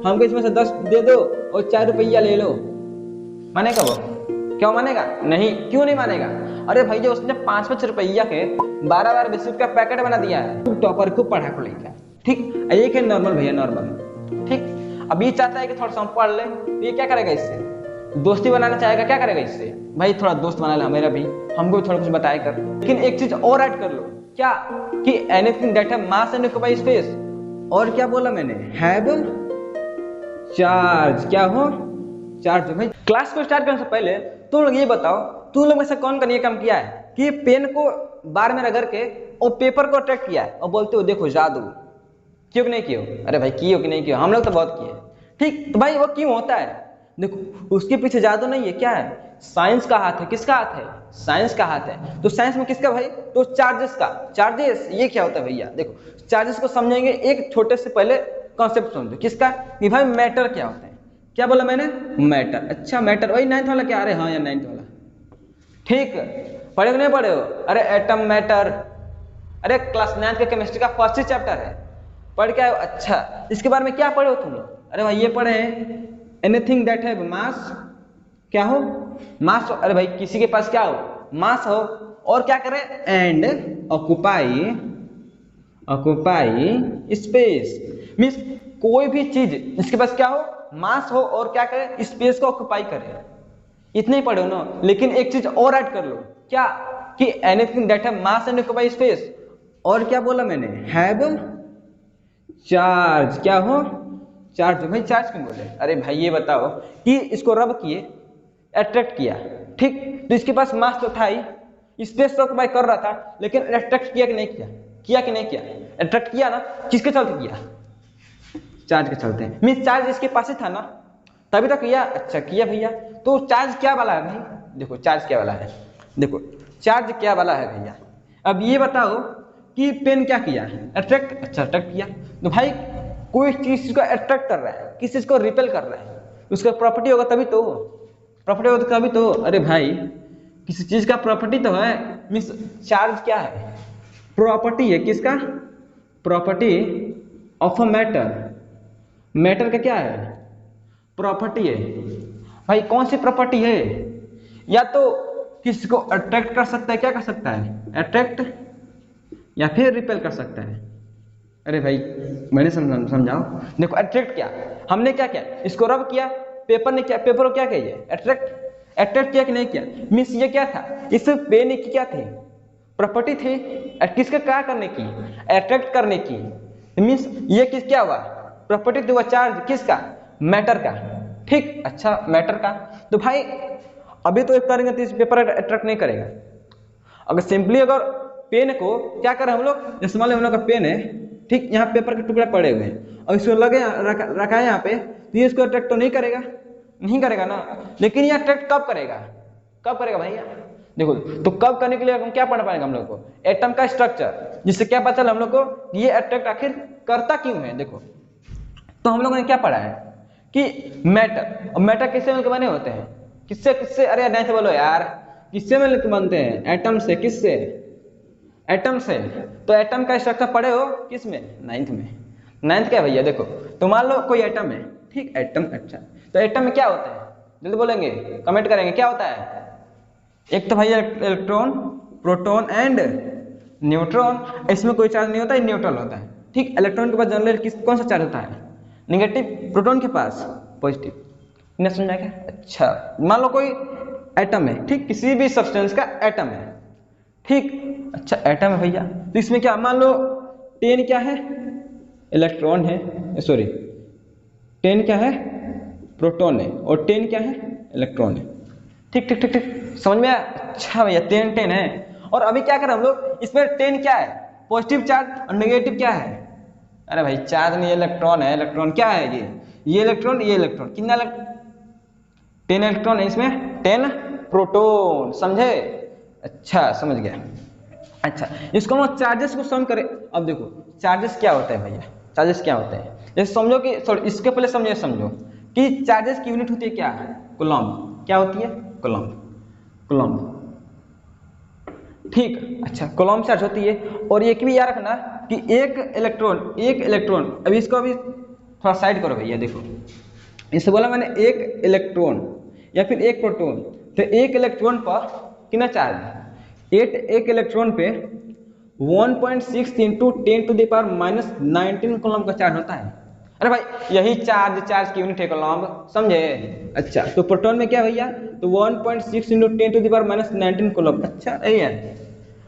हमको इसमें से 10 दे दो और 4 रुपया ले लो, मानेगा वो? क्यों मानेगा? नहीं। क्यों नहीं मानेगा? अरे भैया उसने 5-5 रुपया के 12 बिस्कुट का पैकेट बना दिया है, टॉपर को पढ़ा को लेकर। ठीक, एक है नॉर्मल भैया, नॉर्मल। ठीक, अब ये चाहता है कि थोड़ा सा हम पढ़ ले, तो ये क्या करेगा? इससे दोस्ती बनाना चाहेगा, क्या करेगा इससे? भाई थोड़ा दोस्त बना ले मेरा भी, हमको भी थोड़ा कुछ बताया कर। लेकिन एक चीज और ऐड कर लो, क्या? कि anything that have mass and occupy space. और क्या बोला मैंने? Have charge. क्या हो? चार्ज। भाई क्लास को स्टार्ट करने से पहले तुम लोग ये बताओ, तुम लोग में से कौन कौन ये काम किया है कि पेन को बार में रगड़ के और पेपर को अट्रैक्ट किया है और बोलते हो देखो जादू? क्यों कि नहीं कियो? अरे भाई कियो कि नहीं कियो? हम लोग तो बहुत किए। ठीक, तो भाई वो क्यों होता है? देखो उसके पीछे जादू नहीं है, क्या है? साइंस का हाथ है। किसका हाथ है? साइंस का हाथ है। तो साइंस में किसका भाई? तो चार्जेस का। चार्जेस ये क्या होता है भैया? देखो चार्जेस को समझेंगे, एक छोटे से पहले कॉन्सेप्ट समझो। किसका? कि भाई मैटर क्या होता है। क्या बोला मैंने? मैटर। अच्छा मैटर वही 9th वाला क्या? अरे हाँ यार 9th वाला। ठीक, पढ़े हो नहीं पढ़े हो? अरे एटम, मैटर, अरे क्लास 9th के केमिस्ट्री का फर्स्ट ही चैप्टर है, पढ़ के आए हो? अच्छा इसके बारे में क्या पढ़े हो तुम लोग? अरे भाई ये पढ़े एनीथिंग दैट हैव मास। क्या हो? मास। अरे भाई किसी के पास क्या हो? मास हो, और क्या करे? And occupy, occupy space. Means कोई भी चीज जिसके पास क्या हो? मास हो, और क्या करे? स्पेस को ऑक्यूपाई करे। इतने ही पढ़े हो ना, लेकिन एक चीज और ऐड कर लो। क्या? कि anything that have mass and occupy space. और क्या बोला मैंने? Have charge. क्या हो? चार्ज। भाई चार्ज क्यों बोले? अरे भाई ये बताओ कि इसको रब किए, अट्रैक्ट किया, ठीक, तो इसके पास मास तो था ही, स्पेस तो ऑक्यूपाई कर रहा था, लेकिन अट्रैक्ट किया कि नहीं किया? किया कि नहीं किया? अट्रैक्ट किया ना। किसके चलते किया? चार्ज के चलते। मीन्स चार्ज इसके पास ही था ना, तभी तो किया। अच्छा किया भैया। तो चार्ज क्या वाला है भाई? देखो चार्ज क्या वाला है, देखो चार्ज क्या वाला है भैया। अब ये बताओ कि पेन क्या किया? अट्रैक्ट। अच्छा अट्रैक्ट किया, तो भाई कोई चीज को अट्रैक्ट कर रहा है, किसी चीज को रिपेल कर रहा है, उसका प्रॉपर्टी होगा तभी तो, प्रॉपर्टी होगा तभी तो। अरे भाई किसी चीज का प्रॉपर्टी तो है। मीन्स चार्ज क्या है? प्रॉपर्टी है। किसका? Property of a matter. Matter का क्या है? प्रॉपर्टी है। भाई कौन सी प्रॉपर्टी है? या तो किसी को अट्रैक्ट कर सकता है, क्या कर सकता है? अट्रैक्ट, या फिर रिपेल कर सकता है। अरे भाई मैंने समझाओ। देखो अट्रैक्ट क्या, हमने क्या किया? इसको रब किया, पेपर ने क्या? पेपर को क्या किया? अट्रैक्ट। अट्रैक्ट किया कि नहीं किया? मीन्स ये क्या था? इस पेन की क्या थी? प्रॉपर्टी थी। किसका क्या करने की? अट्रैक्ट करने की। मीन्स ये किस क्या हुआ? प्रॉपर्टी तो हुआ चार्ज। किसका? मैटर का। ठीक, अच्छा मैटर का। तो भाई अभी तो एक करेंगे तो इस पेपर अट्रैक्ट नहीं करेगा। अगर सिंपली अगर पेन को क्या करें हम लोग, जैसे मान लो हम लोग का पेन है, ठीक, यहाँ पेपर के टुकड़े पड़े हुए हैं और इसको लगे रखा है यहाँ पे, तो ये इसको अट्रैक्ट तो नहीं करेगा, नहीं करेगा ना। लेकिन ये अट्रैक्ट कब करेगा? कब करेगा भैया? देखो तो कब करने के लिए हम क्या पढ़ना पड़ेगा हम लोग को? एटम का स्ट्रक्चर, जिससे क्या पता चला हम लोग को ये अट्रैक्ट आखिर करता क्यों है। देखो तो हम लोगों ने क्या पढ़ा है कि मैटर, और मैटर किससे मिलकर बने होते हैं? किससे किससे? अरे नहीं से बोलो यार, किससे मिलकर बनते हैं? एटम से। किससे? एटम से। तो एटम का स्ट्रक्चर पढ़े हो किस में? 9th में। 9th क्या भैया? देखो तो मान लो कोई एटम है, ठीक, एटम। अच्छा तो एटम में क्या होता है? जल्दी बोलेंगे, कमेंट करेंगे, क्या होता है? एक तो भैया इलेक्ट्रॉन, प्रोटॉन एंड न्यूट्रॉन। इसमें कोई चार्ज नहीं होता, न्यूट्रल होता है। ठीक, इलेक्ट्रॉन के पास जनरली कौन सा चार्ज होता है? निगेटिव। प्रोटॉन के पास पॉजिटिव। नहीं समझा क्या? अच्छा मान लो कोई एटम है, ठीक, किसी भी सब्सटेंस का एटम है, ठीक, अच्छा एटम है भैया। तो इसमें क्या मान लो 10 क्या है? इलेक्ट्रॉन है, सॉरी 10 क्या है? प्रोटॉन है, और 10 क्या है? इलेक्ट्रॉन है। ठीक ठीक ठीक ठीक, समझ में आया? अच्छा भैया 10 है। और अभी क्या करें हम लोग, इसमें 10 क्या है? पॉजिटिव चार्ज, और नेगेटिव क्या है? अरे भाई चार्ज नहीं, इलेक्ट्रॉन है। इलेक्ट्रॉन क्या है? ये इलेक्ट्रॉन, ये इलेक्ट्रॉन। कितना 10 इलेक्ट्रॉन है इसमें, 10 प्रोटॉन। समझे? अच्छा समझ गया। अच्छा इसको हम चार्जेस को सम करें। अब देखो चार्जेस क्या होता है भैया? चार्जेस क्या होते हैं? जैसे समझो कि सॉरी इसके पहले समझो कि चार्जेस की यूनिट होती है क्या? कूलम्ब। क्या होती है? कूलम्ब। कूलम्ब, ठीक, अच्छा कूलम्ब चार्ज होती है। और एक भी याद रखना कि एक इलेक्ट्रॉन, अभी इसको अभी थोड़ा साइड करो भैया, देखो इससे बोला मैंने एक इलेक्ट्रॉन या फिर एक प्रोटॉन, तो एक इलेक्ट्रॉन पर कितना चार्ज है, एक इलेक्ट्रॉन पे 1.6 इंटू 10⁻⁻19 कूलम का चार्ज होता है। अरे भाई यही चार्ज की यूनिट है कूलम, समझे। अच्छा तो प्रोटॉन में क्या भैया, तो 1.6 इंटू 10⁻⁻19 कूलम। अच्छा यही है,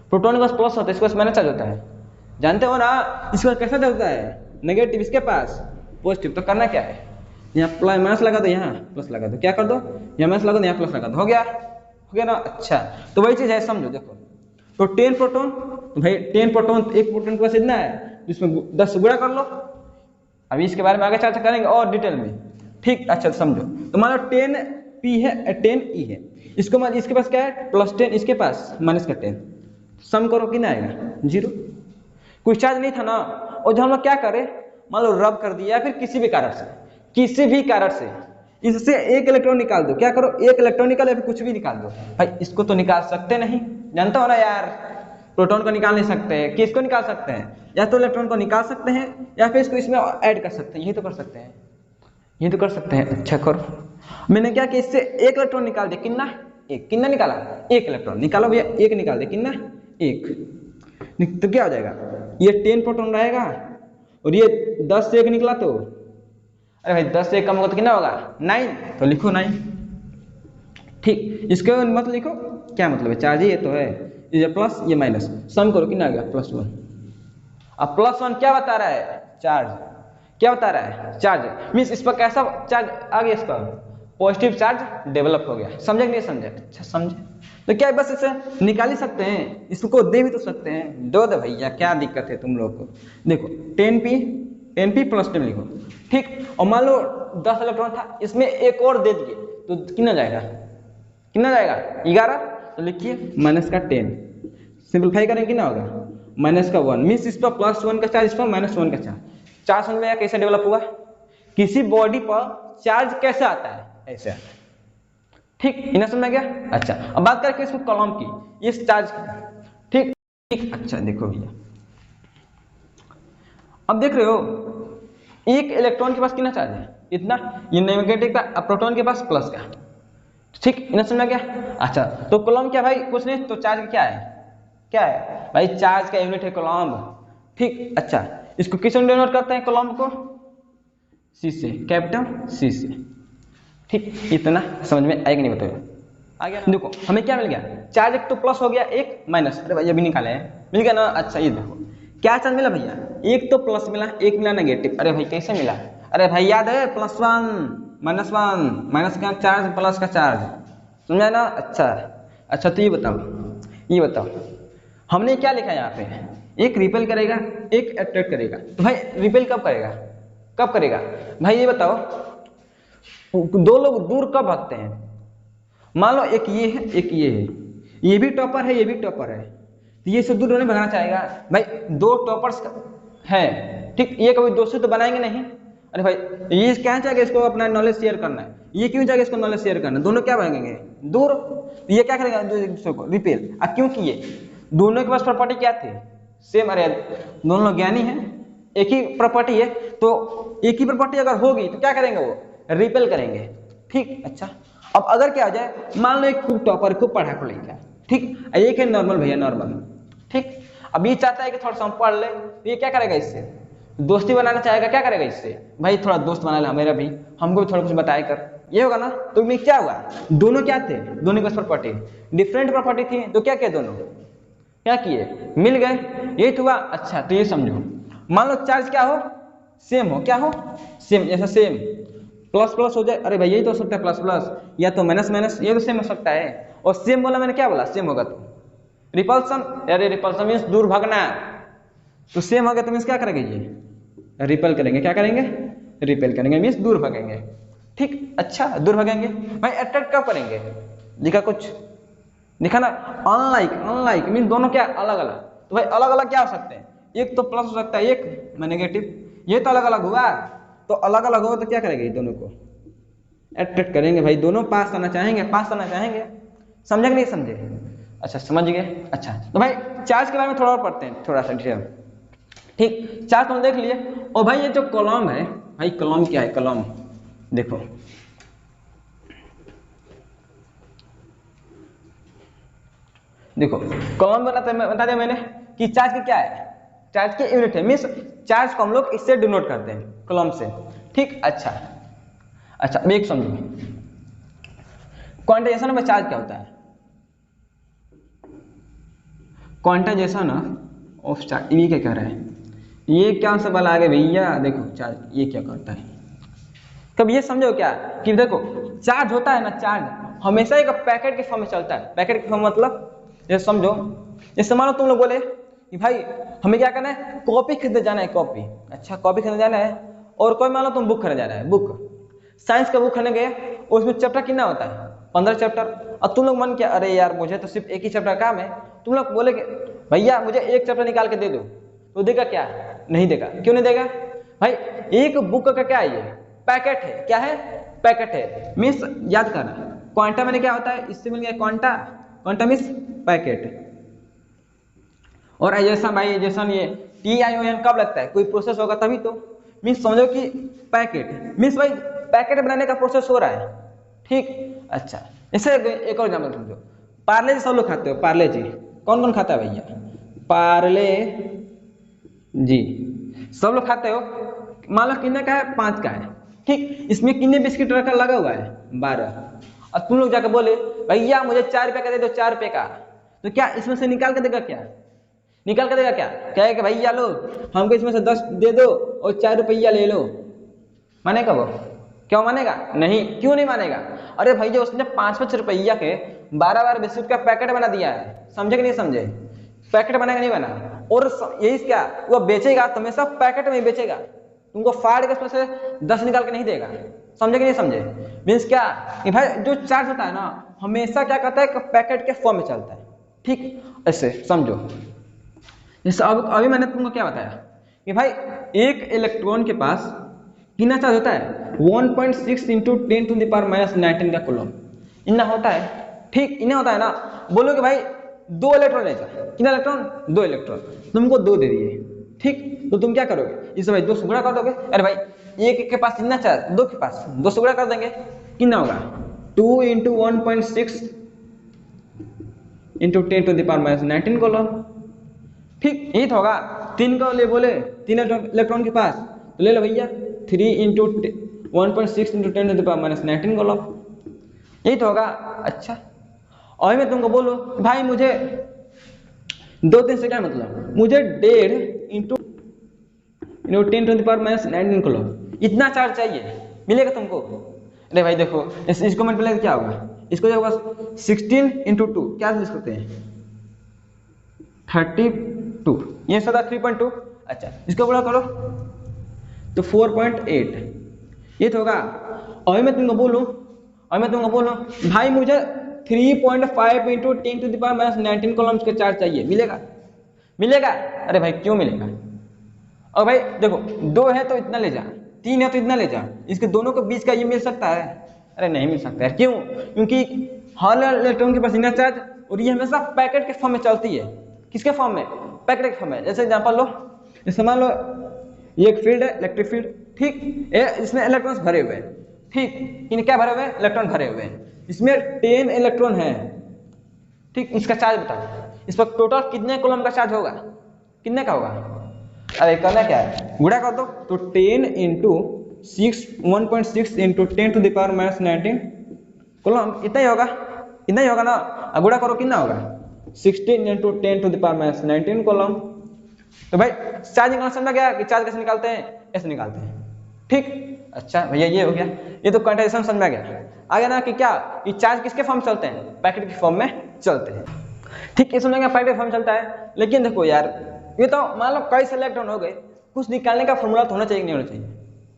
प्रोटॉन के पास प्लस होता है, इसके पास माइनस चार्ज होता है, जानते हो ना। इसका कैसा होता है, नेगेटिव, इसके पास पॉजिटिव। तो करना क्या है, यहाँ प्लस माइनस लगा दो, यहाँ प्लस लगा दो, क्या कर दो, यहाँ माइनस लगा दो, यहाँ प्लस लगा दो, हो गया ना। अच्छा तो वही चीज है, समझो देखो, तो 10 प्रोटॉन, तो भाई 10 प्रोटॉन, एक प्रोटॉन के पास इतना है, जिसमें 10 से गुणा कर लो। अभी इसके बारे में आगे चर्चा करेंगे और डिटेल में, ठीक। अच्छा समझो, तो मान लो 10p है 10e है, इसको मान, इसके पास क्या है +10, इसके पास -10, सम करो कितना आएगा, 0। कुछ चार्ज नहीं था ना, और जब हम लोग क्या करें, मान लो रब कर दिया, या फिर किसी भी कारण से इससे एक इलेक्ट्रॉन निकाल दो, क्या करो, एक इलेक्ट्रॉन निकाल, या फिर कुछ भी निकाल दो। भाई इसको तो निकाल सकते नहीं, जानता हो ना यार, प्रोटॉन को निकाल नहीं सकते, किसको निकाल सकते हैं, या तो इलेक्ट्रॉन को निकाल सकते हैं, या फिर इसको इसमें ऐड कर सकते हैं, यही तो कर सकते हैं, यही तो कर सकते हैं। अच्छा करो, मैंने क्या कि इससे एक इलेक्ट्रॉन निकाल दिया, कितना, एक, कितना निकाला, एक इलेक्ट्रॉन निकालो भैया, एक निकाल दिया, कितना, एक। तो क्या हो जाएगा, ये 10 प्रोटॉन रहेगा, और ये 10 से 1 निकला, तो अरे भाई 10 से 1 कम होगा तो कितना होगा, 9, तो लिखो 9, ठीक। इसके मतलब लिखो, क्या मतलब है, चार्ज ये तो है, ये प्लस ये माइनस, सम करो कितना आ गया, +1। अब +1 क्या बता रहा है, चार्ज, क्या बता रहा है, चार्ज, मीन्स इस पर कैसा चार्ज आ गया, इस पर पॉजिटिव चार्ज डेवलप हो गया, समझे कि नहीं समझे। अच्छा समझे, तो क्या बस इसे निकाल ही सकते हैं, इसको दे भी तो सकते हैं, दो दे भैया, क्या दिक्कत है तुम लोग को। देखो 10p +10 लिखो, ठीक। और मान लो 10 इलेक्ट्रॉन था, इसमें एक और दे दिए, तो कितना जाएगा, 11, तो लिखिए -10, सिंपलीफाई करें कितना होगा, -1, मीन्स इस पर +1 का चार्ज, इस पर -1 का चार्ज समझ में आया कैसे डेवलप हुआ, किसी बॉडी पर चार्ज कैसे आता है, ऐसे आता है, ठीक, इन्हें समझ में गया। अच्छा अब बात करके इसको कॉलम की, इस चार्ज की, ठीक। अच्छा देखो भैया, अब देख रहे हो, एक इलेक्ट्रॉन के पास कितना चार्ज है, इतना, ये नेगेटिव का, प्रोटॉन के पास प्लस का, ठीक, इन्हें समझ में गया। अच्छा तो कॉलम क्या भाई, कुछ नहीं, तो चार्ज क्या है भाई, चार्ज का यूनिट है कॉलम, ठीक। अच्छा इसको किस यूनिट डिनोट करते हैं, कॉलम को C से, कैपिटल C से, ठीक। इतना समझ में आएगा नहीं, बताओ आगे। देखो हमें क्या मिल गया, चार्ज एक तो प्लस हो गया, एक माइनस, अरे भाई अभी निकाले हैं, मिल गया ना। अच्छा ये देखो क्या चार्ज मिला भैया, एक तो प्लस मिला, एक मिला नेगेटिव। अरे भाई कैसे मिला, अरे भाई याद है, +1 -1, माइनस का चार्ज प्लस का चार्ज, समझा ना। अच्छा तो ये बताओ हमने क्या लिखा है यहाँ पे, एक रिपेल करेगा, एक अट्रैक्ट करेगा। तो भाई रिपेल कब करेगा भाई, ये बताओ, दो लोग दूर कब भागते हैं, मान लो एक ये है, एक ये है, ये भी टॉपर है, ये भी टॉपर है, तो ये से दूर नहीं भगाना चाहेगा भाई, दो टॉपर्स है, ठीक। ये कभी दोस्ती तो बनाएंगे नहीं, अरे भाई ये क्या चाहेगा, इसको अपना नॉलेज शेयर करना है, ये क्यों चाहेगा इसको नॉलेज शेयर करना है, दोनों क्या भागेंगे दूर, तो ये क्या करेगा दूसरे को रिपेल। अब क्योंकि ये दोनों के पास प्रॉपर्टी क्या थी, सेम, अरे दोनों लोग ज्ञानी हैं, एक ही प्रॉपर्टी है, तो एक ही प्रॉपर्टी अगर होगी तो क्या करेंगे, वो रिपेल करेंगे, ठीक। अच्छा अब अगर क्या हो जाए, मान लो एक खूब टॉपर, खूब पढ़ाकू लड़का, ठीक, एक है नॉर्मल भैया, नॉर्मल, ठीक। अब ये चाहता है कि थोड़ा सा हम पढ़ ले, तो ये क्या करेगा, इससे दोस्ती बनाना चाहेगा, क्या करेगा इससे, भाई थोड़ा दोस्त बना ले मेरा भी, हमको भी थोड़ा कुछ बताया कर, ये होगा ना। तो में क्या हुआ, दोनों क्या थे, दोनों के पास प्रॉपर्टी, डिफरेंट प्रॉपर्टी थी, तो क्या किए, दोनों क्या किए, मिल गए, यही तो हुआ। अच्छा तो ये समझो, मान लो चार्ज क्या हो, सेम हो, क्या हो, सेम, जैसा सेम प्लस प्लस हो जाए, अरे भाई यही तो हो सकता है प्लस प्लस, या तो माइनस माइनस, ये तो सेम हो सकता है। और सेम बोला मैंने, क्या बोला, सेम होगा तो रिपल्सन, अरे रिपल्सन मीन्स दूर भागना, तो सेम हो गया तो मीन्स क्या करेंगे, ये रिपेल करेंगे, क्या करेंगे, रिपेल करेंगे, मीन्स दूर भागेंगे, ठीक। अच्छा दूर भागेंगे भाई, अट्रैक्ट कब करेंगे, लिखा कुछ, लिखा ना, अनलाइक मीन दोनों क्या अलग अलग, तो भाई अलग अलग क्या हो सकते हैं, एक तो प्लस हो सकता है, एक में नेगेटिव, ये तो अलग अलग हुआ, तो अलग अलग होगा तो क्या करेंगे, दोनों को अट्रैक्ट करेंगे, भाई दोनों पास करना चाहेंगे, समझे कि नहीं समझे। अच्छा समझ गए। अच्छा तो भाई चार्ज के बारे में थोड़ा और पढ़ते हैं, थोड़ा सा डिटेल, ठीक। चार्ज तो हम देख लिए, और भाई ये जो कॉलम है, भाई कलम क्या है, कलम देखो देखो कलम बता दिया मैंने कि चार्ज की क्या है, चार्ज की यूनिट है, मीन्स चार्ज को हम लोग इससे डिनोट करते हैं कलम से। ठीक, अच्छा अच्छा अब एक समझो क्वांटाइजेशन में चार्ज क्या होता है, क्वांटाइजेशन ऑफ चार्ज, ये क्या कह रहा है, ये क्या सवाल आ गया भैया। देखो चार्ज ये क्या करता है, कब ये समझो क्या कि देखो चार्ज होता है ना, चार्ज हमेशा एक पैकेट के फॉर्म में चलता है। पैकेट के फॉर्म मतलब ये समझो, जैसे मान लो तुम लोग बोले कि भाई हमें क्या करना है, कॉपी खरीदने जाना है, कॉपी, अच्छा कॉपी खरीदने जाना है, और कोई मान लो तुम बुक खरीदने जाना है, बुक साइंस का बुक खरीदने गए, उसमें चैप्टर कितना होता है 15 चैप्टर। अब तुम लोग मन किया अरे यार मुझे तो सिर्फ एक ही चैप्टर काम है, तुम लोग बोले कि भैया मुझे एक चैप्टर निकाल के दे दो, तो देगा क्या, नहीं देगा। क्यों नहीं देगा भाई, एक बुक का क्या है, ये पैकेट है, क्या है, पैकेट है। मीन्स याद करना क्वांटा मैंने क्या होता है, इससे मिल गया क्वांटा, क्वांटा मीन्स पैकेट। और एजेशन भाई, एजेशन ये TION कब लगता है, कोई प्रोसेस होगा तभी तो। मीन्स समझो कि पैकेट मीन्स भाई पैकेट बनाने का प्रोसेस हो रहा है। ठीक, अच्छा इसे एक और एग्जाम्पल समझो, पार्ले जी सब लोग खाते हो, पार्ले जी कौन कौन खाता है भैया, पार्ले जी सब लोग खाते हो। मान लो कितने का है, 5 का है। ठीक, इसमें कितने बिस्किट रखा लगा हुआ है, 12। अब तुम लोग जाकर बोले भैया मुझे 4 रुपये का दे दो, 4 रुपये का, तो क्या इसमें से निकाल के देगा, क्या निकाल के देगा, क्या कहेगा भैया लो हमको इसमें से 10 दे दो और 4 रुपया ले लो, मानेगा वो, क्यों मानेगा, नहीं, क्यों नहीं मानेगा, अरे भैया उसने 5-5 रुपया के 12 बिस्कुट का पैकेट बना दिया है, समझे कि नहीं समझे, पैकेट बनाएगा नहीं बना, और यही क्या वो बेचेगा तो हमेशा पैकेट में ही बेचेगा, तुमको फाड़ के उसमें से 10 निकाल के नहीं देगा, समझे कि नहीं समझे। मीन्स क्या कि भाई जो चार्ज होता है ना हमेशा क्या करता है, पैकेट के फॉर्म में चलता है। ठीक, ऐसे समझो। जैसे अब अभी मैंने तुमको क्या बताया कि भाई एक इलेक्ट्रॉन के पास कितना चार्ज होता है, 1.6 इंटू 10⁻⁻19 का कूलम इतना होता है। ठीक, इन्हें होता है ना, बोलो कि भाई 2 इलेक्ट्रॉन लेगा, कितना इलेक्ट्रॉन, 2 इलेक्ट्रॉन, तुमको 2 दे दिए। ठीक, तो तुम क्या करोगे, इसे भाई 2 से गुणा कर दोगे, अरे भाई एक के पास कितना चार्ज, 2 के पास 2 से गुणा कर देंगे, कितना होगा 2 इंटू 1.6 इंटू 10⁻⁻19 कूलम। ठीक, यही तो होगा। 3 का ले बोले 3 इलेक्ट्रॉन के पास, तो ले लो भैया 3 इंटू 1.6 इंटू 10⁻⁻19 कूलम, यही तो होगा। अच्छा और मैं तुमको बोलो भाई मुझे 2-3 से क्या मतलब, मुझे 1.5 इंटू 10⁻⁻19 कूलम इतना चार्ज चाहिए, मिलेगा तुमको। अरे भाई देखो इसको मल्टीप्लाई क्या होगा, इसको जो होगा 16 इंटू 2 क्या लिख सकते हैं 32, ये सदा 3.2। अच्छा इसको बड़ा करो तो 4.8, ये तो होगा। और मैं तुमको बोलूं भाई मुझे 3.5 इंटू 10⁻⁻19 कॉलम्स के चार्ज चाहिए, मिलेगा, मिलेगा, अरे भाई क्यों मिलेगा। और भाई देखो 2 है तो इतना ले जा, 3 है तो इतना ले जा, इसके दोनों के बीच का ये मिल सकता है, अरे नहीं मिल सकता है। क्यों, क्योंकि हर इलेक्ट्रॉन के पास इतना चार्ज और ये हमेशा पैकेट के फॉर्म में चलती है। किसके फॉर्म में, पैकेट के फॉर्म में। जैसे एग्जांपल लो, जैसे मान लो ये एक फील्ड है, इलेक्ट्रिक फील्ड। ठीक, इसमें इलेक्ट्रॉन्स भरे हुए हैं। ठीक, इन क्या भरे हुए हैं, इलेक्ट्रॉन भरे हुए हैं। इसमें 10 इलेक्ट्रॉन है। ठीक, इसका चार्ज बताओ, इस पर टोटल कितने कूलम का चार्ज होगा, कितने का होगा, अरे करना क्या है, गुणा कर दो, तो 10 इंटू 1.6 इंटू 10⁻⁻19 कूलम, इतना ही होगा, इतना ही होगा ना। अब गुणा करो कितना होगा 16 इंटू 10⁻⁻19 कूलम। तो भाई चार्ज निकालना समझा गया कि चार्ज कैसे निकालते हैं, ऐसे निकालते हैं। ठीक, अच्छा भैया ये हो गया, ये तो क्वांटाइजेशन समझ में गया। आगे ना कि क्या, कि चार्ज किसके फॉर्म चलते हैं, पैकेट के फॉर्म में चलते हैं। ठीक, ये समझ गया पैकेट के फॉर्म चलता है। लेकिन देखो यार ये तो मान लो कई इलेक्ट्रॉन हो गए, कुछ निकालने का फॉर्मूला तो होना चाहिए, नहीं होना चाहिए,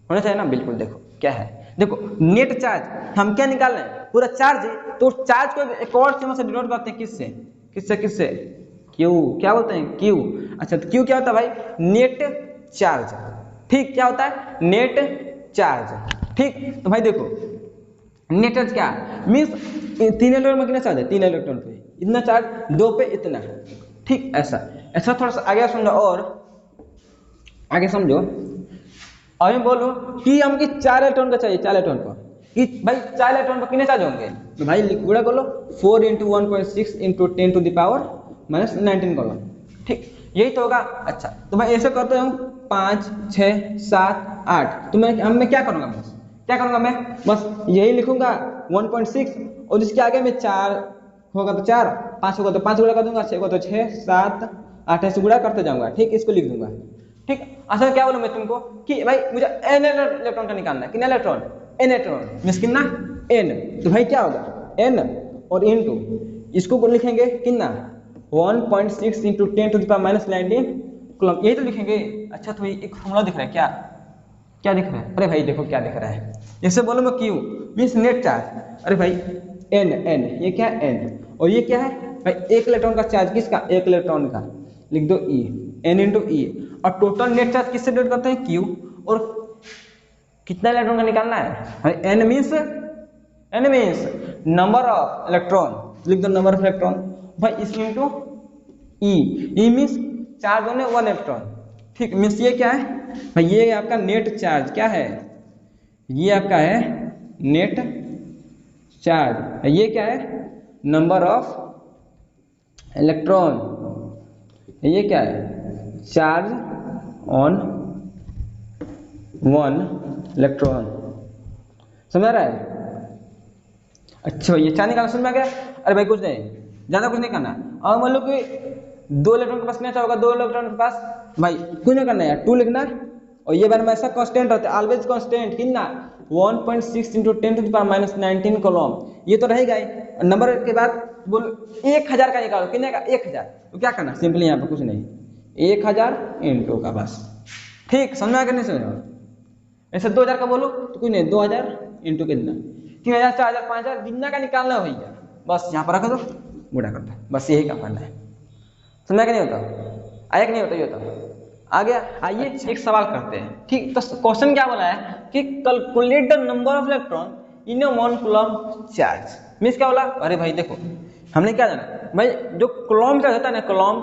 होना चाहिए ना। बिल्कुल, देखो क्या है, देखो नेट चार्ज हम क्या निकाल रहे हैं, पूरा चार्ज है, तो चार्ज को एक और सिंबल से डिनोट करते हैं, किससे किससे किससे, क्यू, क्या बोलते हैं क्यू। अच्छा तो क्यू क्या होता है भाई, नेट चार्ज। ठीक, क्या होता है, नेट चार्ज। ठीक, तो भाई देखो नेट चार्ज क्या मीन्स 3 इलेक्ट्रॉन में कितना चार्ज है, 3 इलेक्ट्रॉन पे इतना चार्ज, 2 पे इतना। ठीक, ऐसा ऐसा थोड़ा सा आगे समझो, और आगे समझो और मैं बोलूँ कि हमको 4 इलेक्ट्रॉन का चाहिए, 4 इलेक्ट्रॉन को, कि भाई 4 इलेक्ट्रॉन पर कितने चार्ज होंगे, तो भाई गुणा कर लो 4 × 1.6 × 10⁻⁻19 कर लो, ठीक यही तो होगा। अच्छा तो मैं ऐसे करते हूँ 5 6 7 8, तो मैं क्या करूँगा, मैं बस यही लिखूंगा 1.6 और इसके आगे में 4 होगा तो 4, 5 होगा तो 5 गुणा कर दूंगा, 6 होगा तो 6 7 8 ऐसे गुणा करते जाऊंगा, ठीक इसको लिख दूंगा। ठीक असल क्या बोलूं मैं तुमको कि भाई मुझे n इलेक्ट्रॉन का निकालना है, कितना इलेक्ट्रॉन, n इलेक्ट्रॉन मींस कितना n, तो भाई क्या होगा n और इनटू इसको लिखेंगे कितना 1.6 × 10⁻⁻19 कूलम, यही तो लिखेंगे। अच्छा तो एक फॉर्मूला दिख रहा है, क्या दिख रहा है, अरे भाई देखो क्या दिख रहा है, जैसे बोलो मैं Q मींस नेट चार्ज, अरे भाई n ये क्या है n, और ये क्या है भाई एक इलेक्ट्रॉन का चार्ज, किसका एक इलेक्ट्रॉन का, लिख दो E n × E, और टोटल नेट चार्ज किससे डिवाइड करते हैं Q, और कितना इलेक्ट्रॉन का निकालना है, n means number of electron, लिख दो नंबर ऑफ इलेक्ट्रॉन भाई इस इनटू E मींस चार्ज होने 1 इलेक्ट्रॉन, ठीक मींस ये क्या है भाई ये आपका नेट चार्ज, क्या है ये आपका है नेट चार्ज, ये क्या है नंबर ऑफ इलेक्ट्रॉन, ये क्या है चार्ज ऑन 1 इलेक्ट्रॉन, समझ रहा है। अच्छा ये चार निकालना समझ में आ गया, अरे भाई कुछ नहीं ज्यादा कुछ नहीं करना, और मान लो कि 2 इलेक्ट्रॉन के पास कितना होगा, 2 इलेक्ट्रॉन के पास भाई कुछ नहीं करना है 2 लिखना, और ये बार में ऐसा कांस्टेंट रहता है ऑलवेज कांस्टेंट, कितना 1.6 × 10⁻⁻19 कॉलम, ये तो रहेगा ही। नंबर के बाद बोलो 1000 का निकालो, कितने का 1000, तो क्या करना सिंपली यहाँ पर कुछ नहीं 1000 इनटू का बस, ठीक समझ में आ गया नहीं समझ में, ऐसे 2000 का बोलो तो कुछ नहीं 2000 इनटू कितना 3000 4000 5000 जितना का निकालना है भैया, बस यहाँ पर रख दो गुणा कर दो, बस यही काम करना है, समझा कि नहीं होता, आया कि नहीं होता, ये होता आ गया। आइए एक सवाल करते हैं, ठीक तो क्वेश्चन क्या बोला है कि calculate the number of electron in a 1 coulomb charge, means क्या बोला, अरे भाई देखो हमने क्या जाना भाई जो कूलम चार्ज होता है ना, कूलम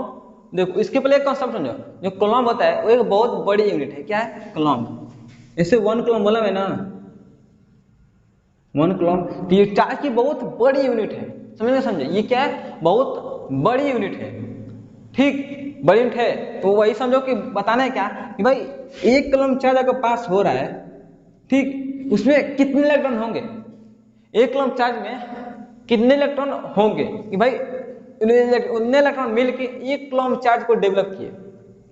देखो इसके पहले एक कॉन्सेप्ट समझो, जो कूलम होता है वो एक बहुत बड़ी यूनिट है, क्या है कूलम, इसे 1 कूलम बोला है ना 1 कूलम, तो ये चार्ज की बहुत बड़ी यूनिट है, समझे ये क्या है बहुत बड़ी यूनिट है, ठीक बड़ी यूनिट है, तो वही समझो कि बताना है क्या कि भाई 1 कूलम चार्ज अगर पास हो रहा है, ठीक उसमें कितने इलेक्ट्रॉन होंगे, 1 कूलम चार्ज में कितने इलेक्ट्रॉन होंगे, कि भाई उतने इलेक्ट्रॉन मिलके 1 कूलम चार्ज को डेवलप किए,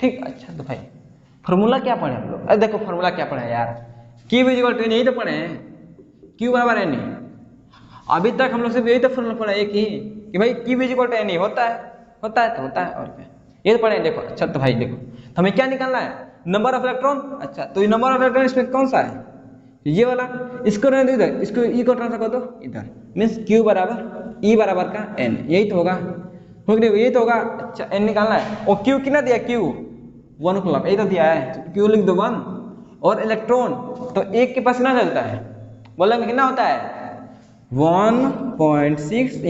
ठीक। अच्छा तो भाई फॉर्मूला क्या पढ़े हम लोग, अरे देखो फॉर्मूला क्या पढ़े यार, Q = यही तो पढ़े हैं, Q = N, अभी तक हम लोग सिर्फ यही तो फॉर्मूला पढ़ा एक ही कि भाई Q = N होता है तो होता है, और क्या ये तो पढ़े देखो। अच्छा तो भाई देखो हमें क्या निकालना है नंबर ऑफ इलेक्ट्रॉन, अच्छा तो ये नंबर ऑफ इलेक्ट्रॉन इसमें कौन सा है ये वाला, इसको रहने दो इधर, इसको E को ट्रांसफर कर दो इधर, मींस Q = E = का N, यही तो होगा, यही तो होगा। अच्छा N निकालना है, और Q कितना दिया Q 1 कूलम, यही तो दिया है, तो Q लिख दो 1, और इलेक्ट्रॉन तो एक के पास कितना चलता है बोलेंगे कितना होता है 1.6 ×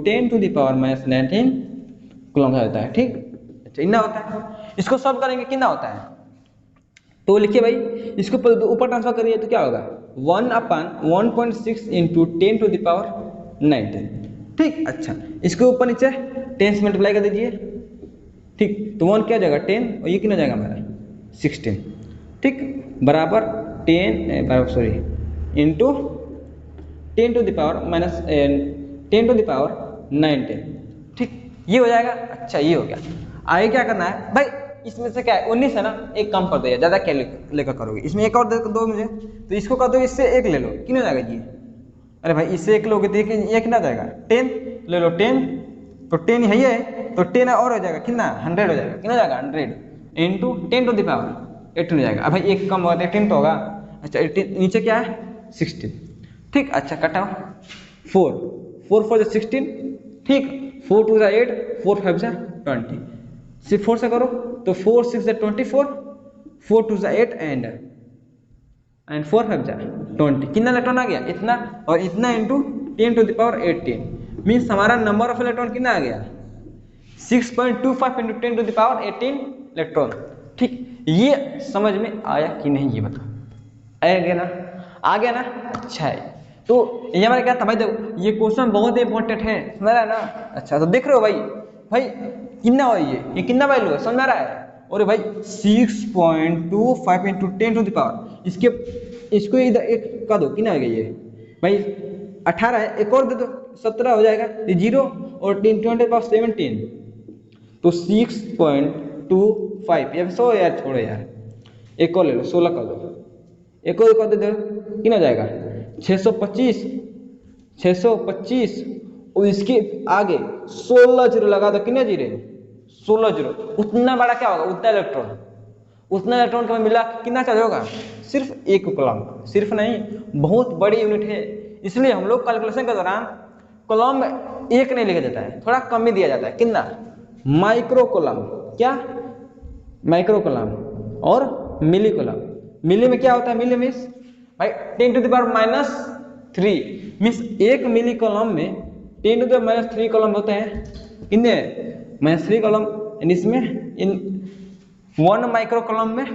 10⁻⁻19 कूलम होता है, ठीक। अच्छा इतना होता है, इसको सॉल्व करेंगे कितना होता है, तो लिखिए भाई इसको ऊपर ट्रांसफर करिए तो क्या होगा 1/1.6 × 10⁻19, ठीक। अच्छा इसको ऊपर नीचे 10 से मल्टीप्लाई कर दीजिए, ठीक, तो 1 क्या जाएगा 10, और ये कितना जाएगा हमारा 16, ठीक, बराबर 10 सॉरी इंटू 10⁻⁻19, ठीक ये हो जाएगा। अच्छा ये हो गया, आगे क्या करना है भाई, इसमें से क्या है 19 है ना, एक कम कर दो, ज्यादा क्या लेकर करोगे, इसमें एक और दो मुझे, तो इसको कर दो, इससे एक ले लो, कितना जाएगा जी, अरे भाई इससे एक लोगे तो ये कितना जाएगा 10, ले लो 10, तो 10 है ये, तो 10 और हो जाएगा कितना 100 हो जाएगा, कितना जाएगा 100 इंटू 10⁻18 हो जाएगा। अब भाई एक कम होगा 18 तो होगा, अच्छा 18 नीचे क्या है 16, ठीक। अच्छा कटाओ 4 4 16, ठीक, 4 2 8, 4 5 20, सिर्फ 4 से करो तो 4 6 24, 4 2 8 एंड 4 5 20, कितना इलेक्ट्रॉन आ गया इतना, और इतना इंटू 10⁻18 मीन्स हमारा नंबर ऑफ इलेक्ट्रॉन कितना आ गया 6.25 × 10⁻18 इलेक्ट्रॉन, ठीक। ये समझ में आया कि नहीं ये बताओ, आएगा ना, आ गया ना। अच्छा है, तो ये हमारा क्या था भाई, देखो ये क्वेश्चन बहुत इंपॉर्टेंट है, समझ रहा है ना। अच्छा तो देख रहे हो भाई, भाई कितना हो ये कितना वैल्यू है, समझ में आ रहा है। और भाई 6.25 इंटू 10⁻, इसको इधर एक कर दो, कितना हो गया ये भाई 18 है, एक और दे दो 17 हो जाएगा, ये 0 और 10⁻17, तो 6.25 या 100 यार, छोड़ो यार, एक और ले लो, 16 कर दो, एक और दे दो, कितना हो जाएगा 625, 625 और इसके आगे 16 जीरो लगा दो, कितने जीरो 16 जीरो, उतना बड़ा क्या होगा, उतना इलेक्ट्रॉन, उतना इलेक्ट्रॉन का मिला कितना चार्ज होगा, सिर्फ 1 कूलम्ब, सिर्फ नहीं बहुत बड़ी यूनिट है, इसलिए हम लोग कैलकुलेशन के दौरान कूलम्ब 1 नहीं लिखा जाता है, थोड़ा कम ही दिया जाता है, कितना माइक्रो कूलम्ब, क्या माइक्रो कूलम्ब और मिली कूलम्ब। मिली में क्या होता है, मिली मीन्स भाई 10⁻³ मीन्स 1 मिली कूलम्ब में 10⁻³ कूलम्ब होते हैं, कितने -3 कूलम्ब, इसमें इन 1 माइक्रो कूलम्ब में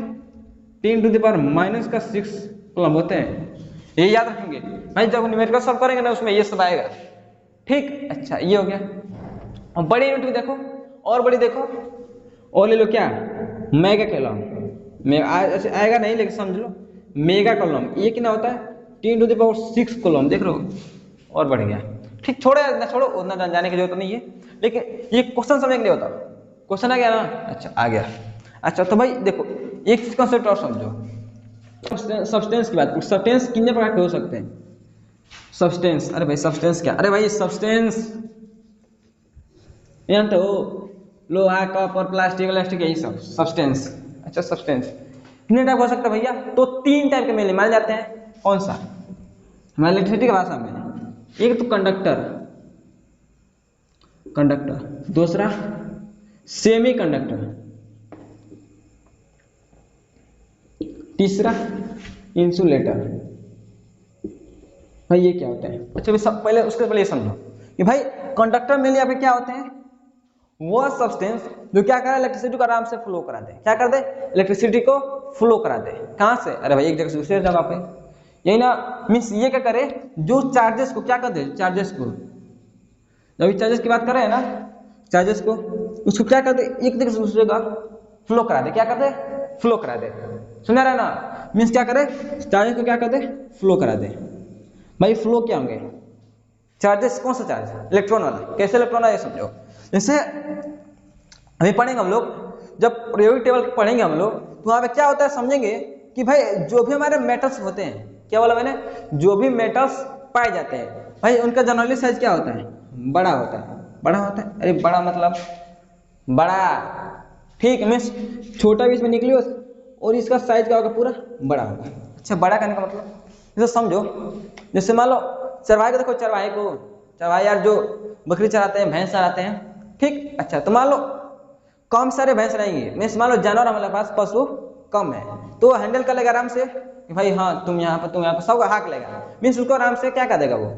10⁻⁻6 कूलम्ब होते हैं, ये याद रखेंगे भाई, जब न्यूमेरिकल सॉल्व करेंगे ना उसमें ये सब आएगा, ठीक। अच्छा ये हो गया, और बड़ी यूनिट भी देखो, और बड़ी देखो, और ले लो क्या मेगा कूलम्ब, आएगा नहीं लेकिन समझ लो मेगा कूलम्ब, ये कितना होता है 10⁻6 कूलम्ब, देख रहे हो और बढ़ गया, ठीक। छोड़ो ना, छोड़ो उतना जाने की जरूरत नहीं है, लेकिन ये क्वेश्चन समझने के लिए होता, क्वेश्चन आ गया ना, अच्छा आ गया। अच्छा तो भाई देखो एक कंसेप्ट और समझो, सब्सटेंस की बात, सब्सटेंस कितने प्रकार के हो सकते हैं, सब्सटेंस, अरे भाई सब्सटेंस क्या, अरे भाई सब्सटेंस जानते हो, लोहा कॉपर प्लास्टिक इलास्टिक यही सब सब्सटेंस। अच्छा सब्सटेंस कितने टाइप हो सकता है भैया, तो 3 टाइप के मेले माने जाते हैं, कौन सा हमारे इलेक्ट्रिसिटी की भाषा में, एक तो कंडक्टर, दूसरा सेमी कंडक्टर, तीसरा इंसुलेटर। भाई ये क्या होता है, अच्छा पहले उसके पहले ये समझो कि भाई कंडक्टर मेले यहाँ पे क्या होते हैं, वो सब्सटेंस जो क्या करे इलेक्ट्रिसिटी को आराम से फ्लो करा दे, क्या कर दे इलेक्ट्रिसिटी को फ्लो करा दे, कहां से, अरे भाई एक जगह से दूसरे जगह पे, यही ना मीन्स ये क्या करे, जो चार्जेस को क्या कर दे, चार्जेस को, जब चार्जेस की बात कर रहे हैं ना, चार्जेस को उसको क्या कर दे, एक जगह से दूसरी जगह फ्लो करा दे, क्या कर दे फ्लो करा दे, सुना रहे ना, मीन्स क्या करे चार्जेस को क्या कर दे फ्लो करा दे। भाई फ्लो क्या होंगे, चार्जेस, कौन सा चार्ज, इलेक्ट्रॉन वाला, कैसे इलेक्ट्रॉन है ये समझो, जैसे अभी पढ़ेंगे हम लोग, जब पीरियोडिक टेबल पढ़ेंगे हम लोग, तो वहाँ पे क्या होता है समझेंगे कि भाई जो भी हमारे मेटल्स होते हैं, क्या बोला मैंने, जो भी मेटल्स पाए जाते हैं भाई उनका जनरली साइज क्या होता है, बड़ा होता है, बड़ा होता है, अरे बड़ा मतलब बड़ा, ठीक, मीन्स छोटा भी इसमें निकली और इसका साइज क्या होगा, पूरा बड़ा होगा। अच्छा बड़ा करने का मतलब जैसे समझो, जैसे मान लो चरवाहे को देखो, चरवाहे यार जो बकरी चराते हैं, भैंस चराते हैं, ठीक। अच्छा तो मान लो कम सारे भैंस रहेंगे, मीन्स मान लो जानवर हमारे पास पशु कम है, तो हैंडल कर लेगा आराम से कि भाई हाँ तुम यहाँ पर सबका हाक लेगा, मीन्स उसको आराम से क्या कर देगा, वो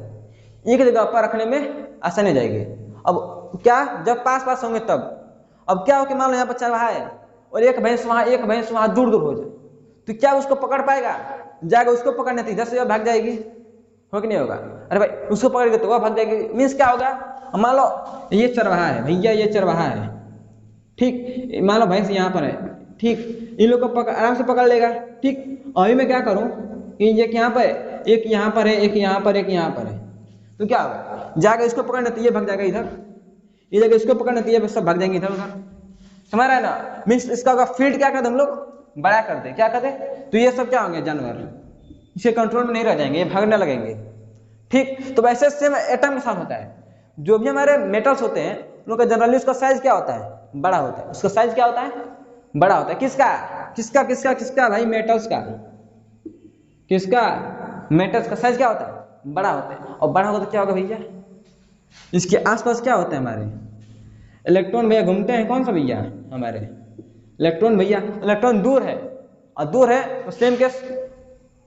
एक जगह पर रखने में आसानी हो जाएगी। अब क्या जब पास होंगे तब, अब क्या हो कि मान लो यहाँ पर चरवाहा है और एक भैंस वहां दूर हो जाए, तो क्या उसको पकड़ पाएगा, जाएगा उसको पकड़ने थी 10 भाग जाएगी, हो कि नहीं होगा, अरे भाई उसको पकड़ के तो वह भाग जाएगी, मीन्स क्या होगा, मान लो ये चरवाहा है भैया, ये चरवाहा है, ठीक, मान लो भैंस यहाँ पर है, ठीक, इन लोग को आराम से पकड़ लेगा, ठीक। अभी मैं क्या करूँ कि ये यहाँ पर, एक यहाँ पर है, एक यहाँ पर, एक यहाँ पर है, तो क्या होगा, जाकर इसको पकड़ने तो ये भाग जाएगा इधर, ये जगह इसको पकड़ने तो ये सब भाग जाएंगे इधर उधर, समझ रहा है ना, मीन्स इसका होगा फील्ड क्या करते हम लोग, बड़ा कर दे, क्या करते, तो ये सब क्या होंगे जानवर, इसके कंट्रोल में नहीं रह जाएंगे, ये भागने लगेंगे, ठीक। तो वैसे सेम एटम के साथ होता है, जो भी हमारे मेटल्स होते हैं उनका जनरली उसका साइज क्या होता है, बड़ा होता है, उसका साइज क्या होता है, बड़ा होता है, किसका किसका किसका किसका भाई मेटल्स का, किसका मेटल्स का साइज क्या होता है, बड़ा होता है, और बड़ा होगा तो क्या होगा भैया, इसके आसपास क्या होता है, हमारे इलेक्ट्रॉन भैया घूमते हैं, कौन सा भैया हमारे इलेक्ट्रॉन, भैया इलेक्ट्रॉन दूर है, और दूर है तो सेम केस,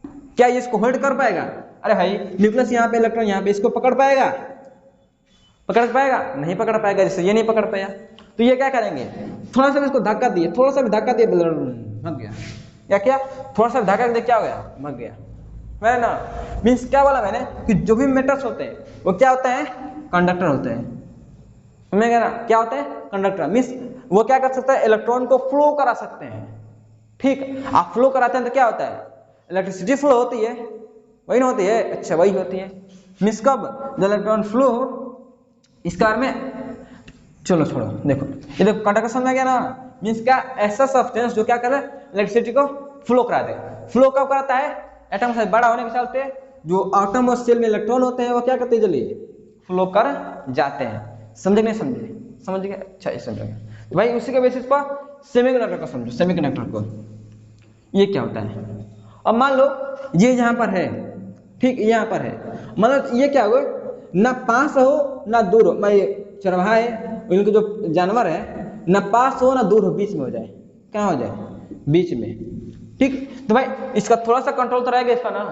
क्या ये इसको होल्ड कर पाएगा, अरे भाई न्यूक्लियस यहाँ पे, इलेक्ट्रॉन यहाँ पे, इसको पकड़ पाएगा, नहीं पकड़ पाएगा, जैसे ये नहीं पकड़ पाया, तो ये क्या करेंगे, थोड़ा सा भी इसको धक्का दिए, थोड़ा सा भी धक्का दिए भाग गया, क्या किया, थोड़ा सा धक्का दे क्या हो गया, भाग गया। मैंने ना मीन्स क्या बोला मैंने कि जो भी मेटल्स होते हैं वो क्या होते हैं, कंडक्टर होते हैं। समझ गया ना, क्या होते हैं, कंडक्टर। मीन्स वो क्या कर सकता है, इलेक्ट्रॉन को फ्लो करा सकते हैं। ठीक, आप फ्लो कराते हैं तो क्या होता है, इलेक्ट्रिसिटी फ्लो होती है, वही ना होती है, अच्छा वही होती है। मीन्स कब, जब इलेक्ट्रॉन फ्लो इस कार में, चलो छोड़ो, देखो ये देखो कंडक्टर समझ गया ना। मीन्स क्या, ऐसा सब्सटेंस जो क्या करे, इलेक्ट्रिसिटी को फ्लो करा दे। फ्लो कब कराता है, एटम साइज बड़ा होने के चलते जो एटम और सेल में इलेक्ट्रॉन होते हैं वो क्या करते हैं, जल्दी फ्लो कर जाते हैं। समझे नहीं समझे, समझ गए, अच्छा ये समझ गया। तो भाई उसी के बेसिस पर सेमीकंडक्टर को समझो, सेमीकंडक्टर को ये क्या होता है। अब मान लो ये यहाँ पर है, ठीक यहाँ पर है, मतलब ये क्या हो, ना पास हो ना दूर हो, मैं चरवाहा है इनके जो जानवर है, ना पास हो ना दूर हो, बीच में हो जाए, क्या हो जाए, बीच में। ठीक, तो भाई इसका थोड़ा सा कंट्रोल तो रहेगा, इसका ना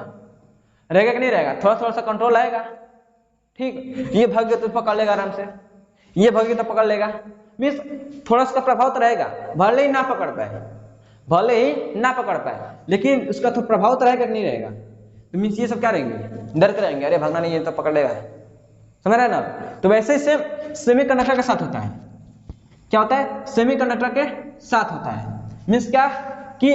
रहेगा कि नहीं रहेगा, थोड़ा थोड़ा सा कंट्रोल आएगा। ठीक, ये भाग गया तो पकड़ लेगा आराम से, ये भाग गया तो पकड़ लेगा। मीन्स थोड़ा सा प्रभाव तो रहेगा, भले ही ना पकड़ पाए, भले ही ना पकड़ पाए, लेकिन उसका तो प्रभाव तो रहेगा कि नहीं रहेगा। तो मीन्स ये सब क्या रहेंगे, डर के रहेंगे, अरे भागना नहीं है तो पकड़ लेगा, समझ रहे हैं ना। तो वैसे ही सेम सेमीकंडक्टर के साथ होता है, क्या होता है, सेमीकंडक्टर के साथ होता है। मीन्स क्या कि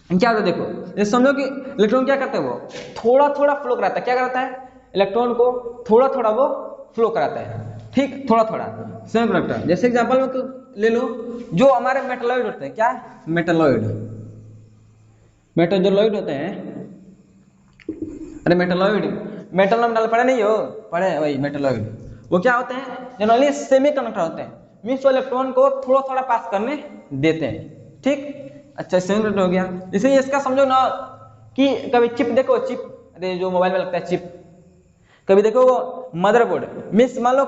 क्या होता है, देखो ये समझो कि इलेक्ट्रॉन क्या करते हैं, वो थोड़ा थोड़ा फ्लो कराता है, क्या कराता है, इलेक्ट्रॉन को थोड़ा थोड़ा वो फ्लो कराता है। ठीक, थोड़ा थोड़ा सेमीकंडक्टर। जैसे एग्जांपल में ले लो, जो हमारे मेटलॉइड होते हैं, क्या मेटलॉइड, मेटलॉइड होते हैं, अरे मेटलॉइड, मेटल नाम डाल पढ़े नहीं हो, पढ़े वही मेटलॉइड। वो क्या होते हैं, जनरली सेमीकंडक्टर होते हैं। मीन्स वो इलेक्ट्रॉन को थोड़ा थोड़ा पास करने देते हैं। ठीक, अच्छा सेमीकंडक्टर हो गया। जैसे इसका समझो ना कि कभी चिप देखो, चिप, अरे जो मोबाइल में लगता है चिप, कभी देखो वो मदरबोर्ड। मीन्स मान लो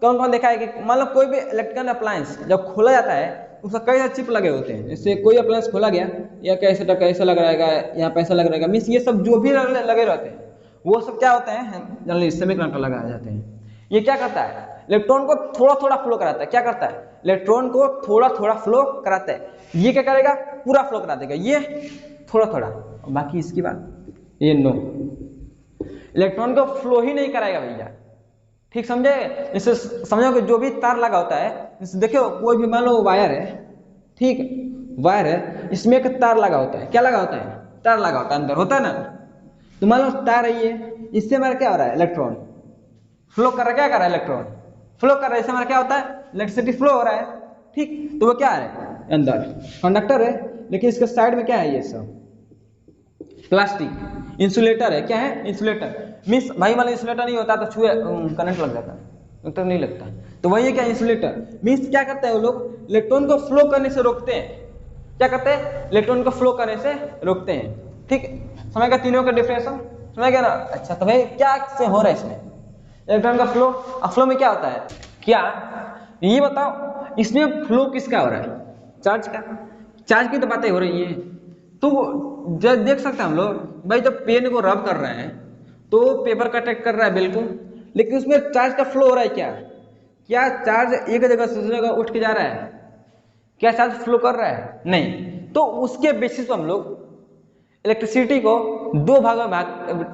कौन कौन देखा है कि मान लो कोई भी इलेक्ट्रिकल अप्लायंस जब खोला जाता है उसका कई सारे चिप लगे होते हैं। जैसे कोई अप्लायंस खोला गया, या कैसे लग रहेगा, यहाँ पैसा लग रहेगा, मीन्स ये सब जो भी लगे रहते हैं वो सब क्या होते हैं, जनरली सेमीकंडक्टर लगाए जाते हैं। ये क्या करता है, इलेक्ट्रॉन को थोड़ा थोड़ा फ्लो कराता है, क्या करता है, इलेक्ट्रॉन को थोड़ा थोड़ा फ्लो कराता है। ये क्या करेगा, पूरा फ्लो करा देगा, ये थोड़ा थोड़ा, बाकी इसकी बात ये नो, इलेक्ट्रॉन को फ्लो ही नहीं कराएगा भैया। ठीक समझे, जैसे समझो कि जो भी तार लगा होता है, जैसे देखो कोई भी मान लो वायर है, ठीक वायर है, इसमें एक तार लगा होता है, क्या लगा होता है, तार लगा होता है, अंदर होता है ना। तो मान लो तार है ये, इससे हमारा क्या हो रहा है, इलेक्ट्रॉन फ्लो कर रहा है, क्या कर रहा है, इलेक्ट्रॉन फ्लो कर रहा है, इससे हमारा क्या होता है, इलेक्ट्रिसिटी फ्लो हो रहा है। ठीक, तो वो क्या है, अंदर कंडक्टर है, लेकिन इसके साइड में क्या है, ये सब प्लास्टिक इंसुलेटर है, क्या है, इंसुलेटर। मीन्स भाई मान लो इंसुलेटर नहीं होता तो छुए करंट लग जाता, तो नहीं लगता, तो वही है क्या, इंसुलेटर। मीन्स क्या करते हैं वो लोग, इलेक्ट्रॉन को फ्लो करने से रोकते हैं, क्या करते हैं, इलेक्ट्रॉन को फ्लो करने से रोकते हैं। ठीक, समझ गया तीनों का डिफरेंस, समझ गया ना। अच्छा तो भाई क्या से हो रहा है इसमें, इलेक्ट्रॉन का फ्लो, फ्लो में क्या होता है, क्या ये बताओ, इसमें फ्लो किसका हो रहा है, चार्ज का, चार्ज की तो बातें हो रही हैं। तो जब देख सकते हैं हम लोग भाई, जब पेन को रब कर रहे हैं तो पेपर का अटैक कर रहा है बिल्कुल, लेकिन उसमें चार्ज का फ्लो हो रहा है, क्या क्या चार्ज एक जगह से दूसरी जगह उठ के जा रहा है, क्या चार्ज फ्लो कर रहा है, नहीं। तो उसके बेसिस पर हम लोग इलेक्ट्रिसिटी को दो भागों में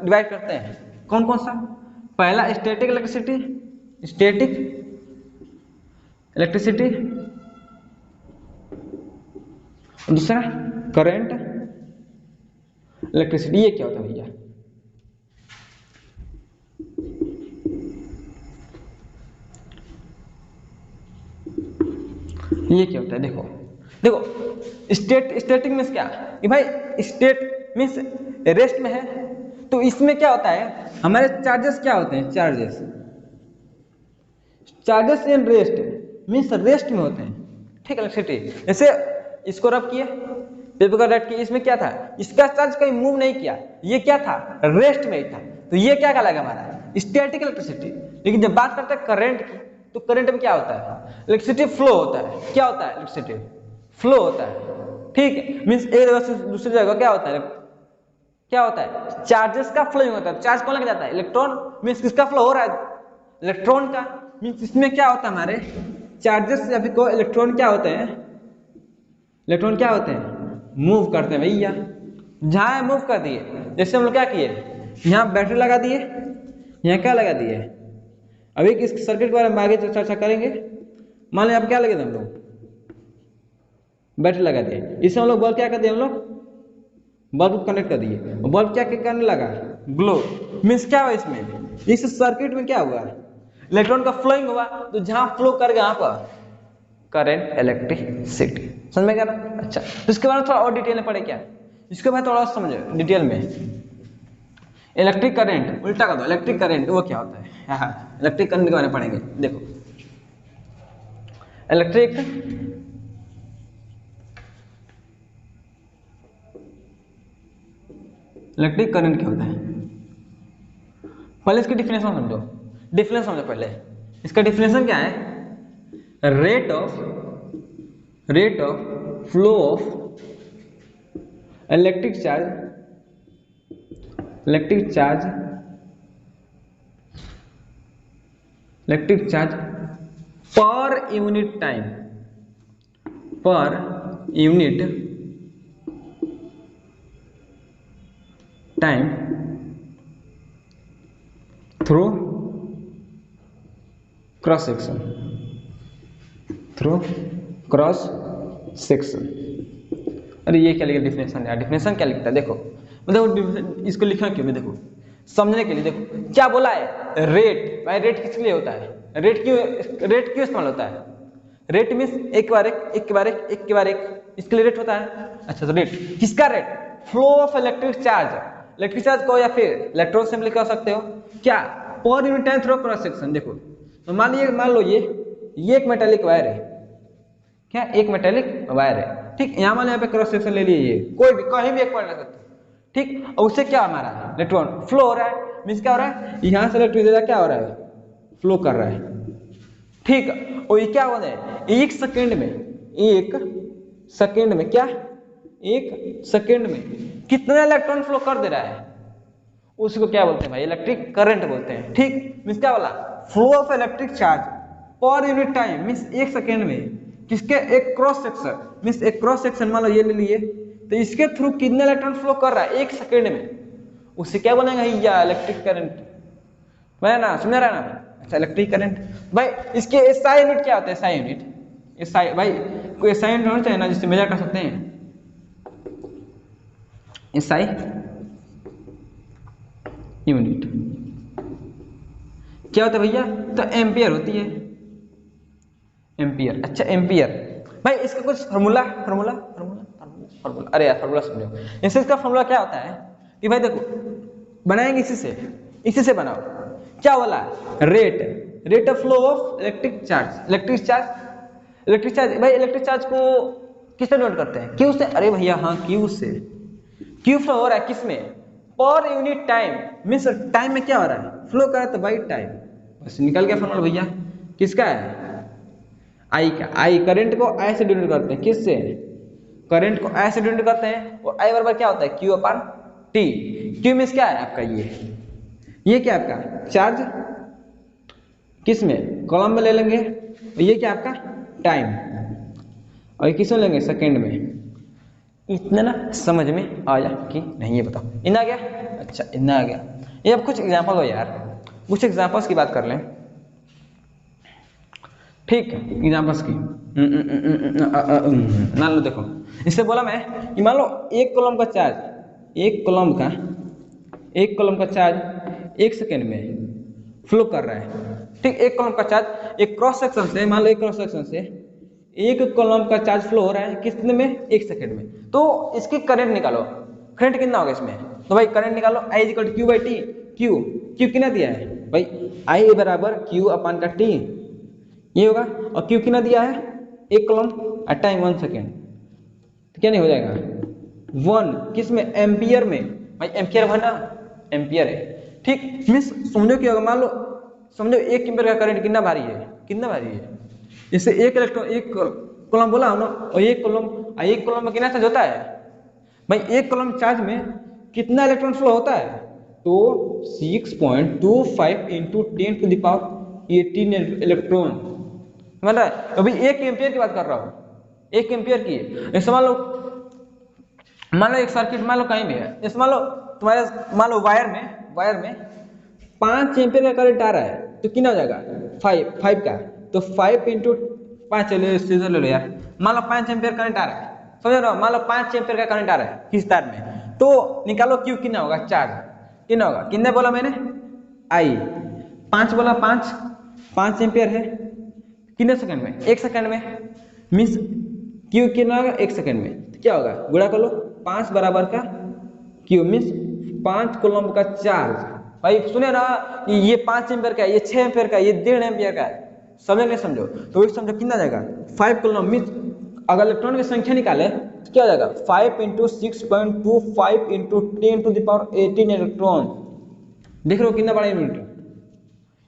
डिवाइड करते हैं, कौन कौन सा, पहला स्टैटिक इलेक्ट्रिसिटी, स्टैटिक इलेक्ट्रिसिटी, दूसरा करंट इलेक्ट्रिसिटी। ये क्या होता है भैया, ये क्या होता है, देखो देखो स्टैटिक मीन्स क्या कि भाई स्टेट मीन्स रेस्ट में है, तो इसमें क्या होता है, हमारे चार्जेस क्या होते हैं, charges in rest means rest में होते हैं। ठीक है, इलेक्ट्रिसिटी जैसे इसको रब किए, पेपर का रब किए, इसमें क्या था, इसका चार्ज कहीं मूव नहीं किया, ये क्या था, रेस्ट में ही था, तो ये क्या कहलाएगा, हमारा स्टैटिक इलेक्ट्रिसिटी। लेकिन जब बात करते हैं करंट की, तो करंट में क्या होता है, इलेक्ट्रिसिटी फ्लो होता है, क्या होता है, इलेक्ट्रिसिटी फ्लो होता है। ठीक, मीन्स एक जगह से दूसरी जगह क्या होता है, क्या होता है, चार्जेस का फ्लोइंग होता है। चार्ज कौन लेके जाता है, इलेक्ट्रॉन, मीन्स किसका फ्लो हो रहा है, इलेक्ट्रॉन का। मीन्स इसमें क्या होता है, हमारे चार्जेस या फिर इलेक्ट्रॉन क्या होते हैं, इलेक्ट्रॉन क्या होते हैं, मूव करते हैं भैया, जहाँ मूव कर दिए। जैसे हम लोग क्या किए, यहाँ बैटरी लगा दिए, यहाँ क्या लगा दिए। अभी इस सर्किट के बारे में आगे चर्चा करेंगे। मान लो आप क्या लगे थे, हम लोग बैटरी लगा दिए, इससे हम लोग बल्ब क्या कर दिए, हम लोग बल्ब को कनेक्ट कर दिए, बल्ब क्या करने लगा, ग्लो। मीन्स क्या हुआ इसमें, इस सर्किट में क्या हुआ, इलेक्ट्रॉन का फ्लोइंग हुआ, तो जहां फ्लो कर गया यहाँ पर करंट, इलेक्ट्रिसिटी। समझ में गया ना। अच्छा, तो इसके बारे में थोड़ा और डिटेल में पढ़े क्या, इसके बाद थोड़ा समझो डिटेल में। इलेक्ट्रिक करंट उल्टा कर दो, इलेक्ट्रिक करंट वो क्या होता है, हाँ इलेक्ट्रिक करंट के बारे में पढ़ेंगे। देखो इलेक्ट्रिक करंट क्या होता है, पहले इसकी डिफिनेशन समझो, डिफरेंस समझो पहले। इसका डिफिनेशन क्या है, rate of flow of electric charge per unit time through cross section. अरे ये क्या लिखा डिफिनेशन यार, डिफिनेशन क्या लिखता है, देखो मतलब इसको लिखा क्यों मैं, देखो समझने के लिए। देखो क्या बोला है, रेट। भाई रेट किसके लिए होता है, रेट क्यों इस्तेमाल होता है, रेट मीन्स एक के बाद एक, इसके लिए रेट होता है। अच्छा तो रेट किसका, rate flow of electric charge को, या फिर इलेक्ट्रॉन से लिख सकते हो क्या, per unit time through cross section. देखो तो मान लो ये एक मेटालिक वायर है, क्या एक मेटालिक वायर है, ठीक। यहाँ मान लो यहाँ पे क्रॉस सेक्शन ले लीजिए, कोई भी कहीं भी एक पॉइंट लग सकते हो, ठीक। और उससे क्या हमारा इलेक्ट्रॉन फ्लो हो रहा है, मीन्स क्या हो रहा है, यहाँ से इलेक्ट्रिसिटी क्या हो रहा है, फ्लो कर रहा है, ठीक। और ये क्या हो रहा है, एक सेकेंड में कितना इलेक्ट्रॉन फ्लो कर दे रहा है, उसको क्या बोलते हैं भाई, इलेक्ट्रिक करंट बोलते हैं, ठीक। मीन्स क्या बोला, flow of electric charge per unit time, means एक सेकेंड में किसके, एक क्रॉस सेक्शन, मीन्स एक क्रॉस सेक्शन मान लो ये ले लिए, तो इसके थ्रू कितने इलेक्ट्रॉन फ्लो कर रहा है एक सेकेंड में, उससे क्या बोलेंगे भैया, इलेक्ट्रिक करंट। मैं ना समझ रहा है ना। अच्छा इलेक्ट्रिक करंट भाई, इसके एसआई यूनिट क्या होता है, एसआई यूनिट, एसआई भाई कोई एसआई यूनिट होना चाहिए ना जिससे मेजर कर सकते हैं। एसआई यूनिट क्या होता है भैया, तो एम्पियर होती है, एम्पियर। अच्छा एम्पियर भाई, इसका कुछ फार्मूला, अरे यार फार्मूला समझो। इससे इसका फार्मूला क्या होता है कि भाई देखो बनाएंगे इसी से बनाओ, क्या बोला, rate of flow of electric charge भाई, इलेक्ट्रिक चार्ज को किससे नोट करते हैं, क्यू से। अरे भैया हाँ क्यू से, क्यू फ्लो हो रहा है किसमें, per unit time, means time में क्या हो रहा है, फ्लो कर रहा है, तो बाई टाइम। बस निकल गया फार्मूला भैया, किसका है, आई का। आई करंट को आई से डिनोट करते हैं, किससे, करंट को आई से डिनोट करते हैं, और आई बराबर क्या होता है, Q upon T. Q means क्या है आपका, ये क्या आपका चार्ज, किस में, कॉलम में ले लेंगे, और ये क्या आपका टाइम, और ये किस में लेंगे, सेकेंड में। इतना ना समझ में आया कि नहीं, ये बताओ, इतना आ गया। अच्छा इतना आ गया। ये अब कुछ एग्जांपल हो यार, कुछ एग्जांपल्स की बात कर लें, ठीक एग्जांपल्स की। मान लो देखो, इससे बोला मैं कि मान लो एक कॉलम का चार्ज एक सेकेंड में फ्लो कर रहा है, ठीक। एक कॉलम का चार्ज एक क्रॉस सेक्शन से, मान लो एक क्रॉस सेक्शन से एक कॉलम का चार्ज फ्लो हो रहा है कितने में, एक सेकेंड में। तो इसकी करंट निकालो, करंट कितना होगा इसमें, तो भाई करंट निकालो, I equal to Q by T. Q कितना दिया है भाई, आई बराबर क्यू अपान का टी, ये होगा। और क्यू कितना दिया है, एक कॉलम, और टाइम 1 सेकेंड, तो क्या नहीं हो जाएगा 1, किस में, एम्पियर में। भाई एम्पियर है ना, एम्पियर है, ठीक। मीन्स समझो क्या होगा, मान लो समझो एक एम्पियर का करंट कितना भारी है, इससे एक इलेक्ट्रॉन, एक कॉलम बोला हम लोग, और एक कॉलम में कितना चार्ज होता है भाई, एक कॉलम चार्ज में कितना इलेक्ट्रॉन फ्लो होता है, तो 6.25 इंटू 10⁻18 इलेक्ट्रॉन, मतलब अभी एक एम्पियर की बात कर रहा हूँ, एक एम्पियर की। जैसे मान लो मान लो एक सर्किट मान लो कहीं भी है, इस मान लो तुम्हारे मान लो वायर में 5 एम्पीयर का करंट आ रहा है, तो कितना हो जाएगा 5 का, तो 5 इंटू 5, चलो सीधे ले लो यार, मान लो 5 एम्पीयर करंट आ रहा है, समझ रहे हो, मान लो 5 एम्पीयर का करंट आ रहा है किस तार में, तो निकालो क्यू कितना होगा, चार्ज कितना होगा, कितना बोला मैंने आई 5 बोला, 5 एम्पीयर है कितने सेकंड में, 1 सेकंड में, मीन्स क्यू कितना होगा 1 सेकंड में, तो क्या होगा गुणा कर लो 5 बराबर का क्यू मीन्स 5 कूलम का चार्ज। भाई सुने ना कि ये 5 एम्पीयर का है, ये 6 एम्पीयर का है, ये 1.5 एम्पीयर का है, समझो नहीं समझो, तो एक समझो कितना जाएगा 5 कूलम मीन्स अगर इलेक्ट्रॉन की संख्या निकाले तो क्या हो जाएगा 5 इंटू 6.25 इंटू 10⁻18 इलेक्ट्रॉन, देख रहे हो कितना बड़ा यूनिट,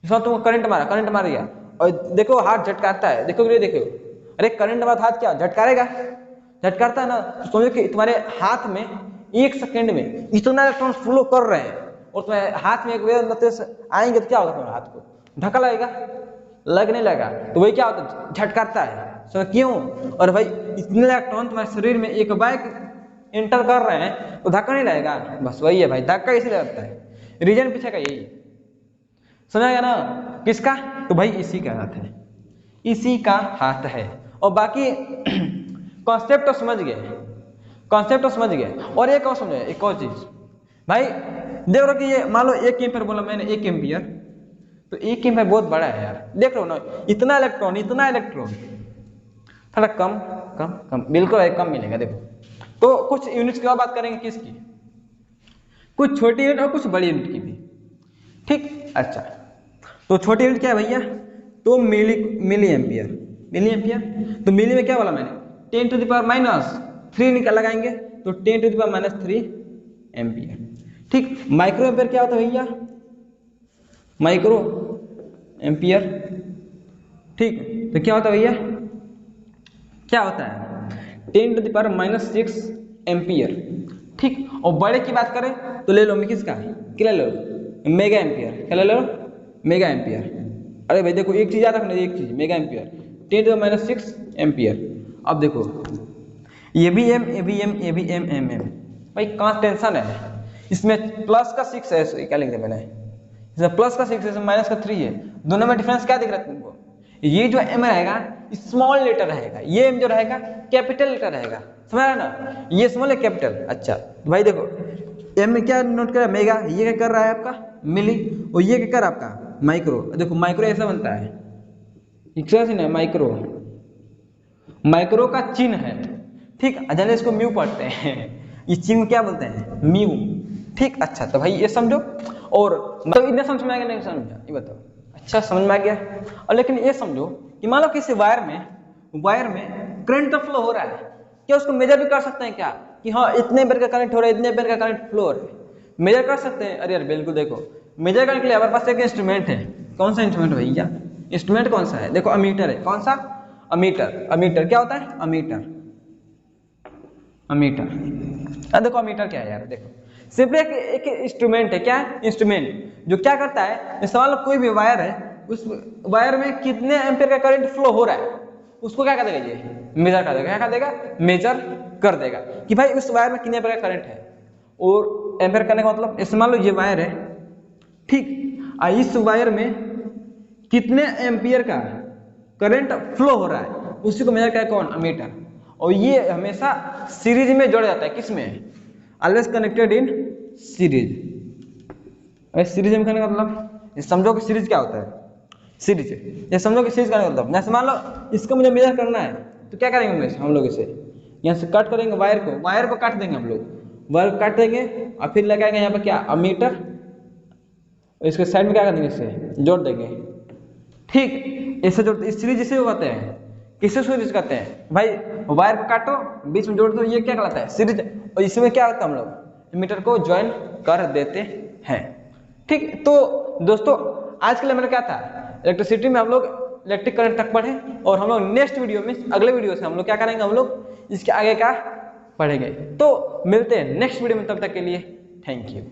इसमें तुमको करंट मार दिया और देखो हाथ झटकाता है, देखो देखो, अरे करंट मारा हाथ क्या झटकारेगा, झटकारता है ना, तो समझो कि तुम्हारे हाथ में 1 सेकंड में इतना इलेक्ट्रॉन फ्लो कर रहे हैं और तुम्हारे हाथ में एक वेव आएंगे तो क्या होगा, तुम्हारे हाथ को धक्का लगेगा, लग नहीं लगा, तो वही क्या होता है झटकारता है, समझ क्यों, और भाई इतने इलेक्ट्रॉन तुम्हारे शरीर में एक बार एंटर कर रहे हैं तो धक्का नहीं लगेगा, बस वही है भाई, धक्का इसीलिए लगता है, रीजन पीछे का यही, समझ गया ना किसका, तो भाई इसी का हाथ है, इसी का हाथ है, और बाकी कॉन्सेप्ट तो समझ गए, और एक और समझे, एक और चीज भाई देख रहे हो कि ये मान लो 1 एम्पीयर बोला मैंने, 1 एम्पीयर, तो 1 एम्पीयर बहुत बड़ा है यार, देख रहे हो ना इतना इलेक्ट्रॉन थोड़ा कम बिल्कुल कम मिलेगा, देखो तो कुछ यूनिट्स की और बात करेंगे, किसकी, कुछ छोटी यूनिट और कुछ बड़ी यूनिट की भी, ठीक, अच्छा तो छोटी यूनिट क्या है भैया, तो मिली एम्पियर, तो मिली में क्या बोला मैंने 10⁻³ निकाल लगाएंगे तो 10⁻³ एम्पियर, ठीक, माइक्रो एम्पियर क्या होता है भैया, माइक्रो एम्पियर, ठीक, तो क्या होता है भैया, क्या होता है 10⁻⁻6 एम्पियर, ठीक, और बड़े की बात करें तो ले लो किसका, क्या ले लो मेगा एम्पियर, क्या ले लो मेगा एम्पियर, अरे भाई देखो एक चीज याद रखना, एक चीज मेगा एम्पियर 10⁻⁶ एम्पियर, अब देखो ये भी एम, भाई कहाँ टेंशन है, इसमें प्लस का 6 है, क्या लिख दिया मैंने, इसमें प्लस का 6 है, इसमें माइनस का 3 है, दोनों में डिफरेंस क्या दिख रहा है तुमको, ये जो एम रहेगा स्मॉल लेटर रहेगा, ये एम जो रहेगा कैपिटल लेटर रहेगा, समझ रहे ना, ये स्मॉल है कैपिटल, अच्छा तो भाई देखो एम में क्या नोट कर मेगा, ये क्या कर रहा है आपका मिली, और ये क्या कर रहा है आपका माइक्रो, देखो माइक्रो ऐसा बनता है, माइक्रो का चिन्ह है, ठीक, जैसे इसको म्यू पढ़ते हैं, इस चिन्ह क्या बोलते हैं म्यू, ठीक, अच्छा तो भाई ये समझो, और मतलब इतना समझ में आ गया नहीं समझा, ये बताओ, अच्छा समझ में आ गया, और लेकिन ये समझो कि मान लो किसी वायर में करंट तो फ्लो हो रहा है, क्या उसको मेजर भी कर सकते हैं क्या, कि हाँ इतने एम्पीयर का करंट हो रहा है, इतने एम्पीयर का करंट फ्लो हो रहा है, मेजर कर सकते हैं, अरे यार बिल्कुल, देखो मेजर करने के लिए हमारे पास एक इंस्ट्रूमेंट है, कौन सा इंस्ट्रूमेंट भैया, इंस्ट्रूमेंट कौन सा है, देखो अमीटर है, कौन सा अमीटर क्या होता है अमीटर, देखो अमीटर क्या है यार, देखो सिंपली एक इंस्ट्रूमेंट है, क्या इंस्ट्रूमेंट जो क्या करता है, जैसे मान लो कोई भी वायर है, उस वायर में कितने एम्पीयर का करंट फ्लो हो रहा है, उसको क्या कर देगा, ये मेजर कर देगा, क्या कर देगा मेजर कर देगा, कि भाई उस वायर में कितने एम्पीयर का करंट है, और एम्पीयर करने का मतलब जैसे मान लो ये वायर है, ठीक, इस वायर में कितने एम्पीयर का करंट फ्लो हो रहा है, उसी को मेजर क्या है कौन अमीटर, और ये हमेशा सीरीज में जोड़ा जाता है, किसमें always connected in series, series में करने का मतलब समझो कि सीरीज क्या होता है, सीरीज ये समझो कि सीरीज करने का मतलब, जैसे मान लो इसको मुझे मेजर करना है तो क्या करेंगे हम लोग, इसे यहाँ से कट करेंगे, वायर को काट देंगे हम लोग, वायर काट देंगे और फिर लगाएंगे यहाँ पर क्या अमीटर, इसके साइड में क्या कर देंगे, इसे जोड़ देंगे, ठीक, ऐसे जोड़, इस सीरीज इसे कहते हैं, किसे सीरीज कहते हैं भाई, वायर को काटो बीच में जोड़ दो, ये क्या कहलाता है सीरीज, और इसमें क्या होता है हम लोग मीटर को ज्वाइन कर देते हैं, ठीक, तो दोस्तों आज के लिए मेरा क्या था, इलेक्ट्रिसिटी में हम लोग इलेक्ट्रिक करंट तक पढ़े, और हम लोग नेक्स्ट वीडियो में अगले वीडियो से हम लोग क्या करेंगे, हम लोग इसके आगे का पढ़ेंगे, तो मिलते हैं नेक्स्ट वीडियो में, तब तक के लिए थैंक यू।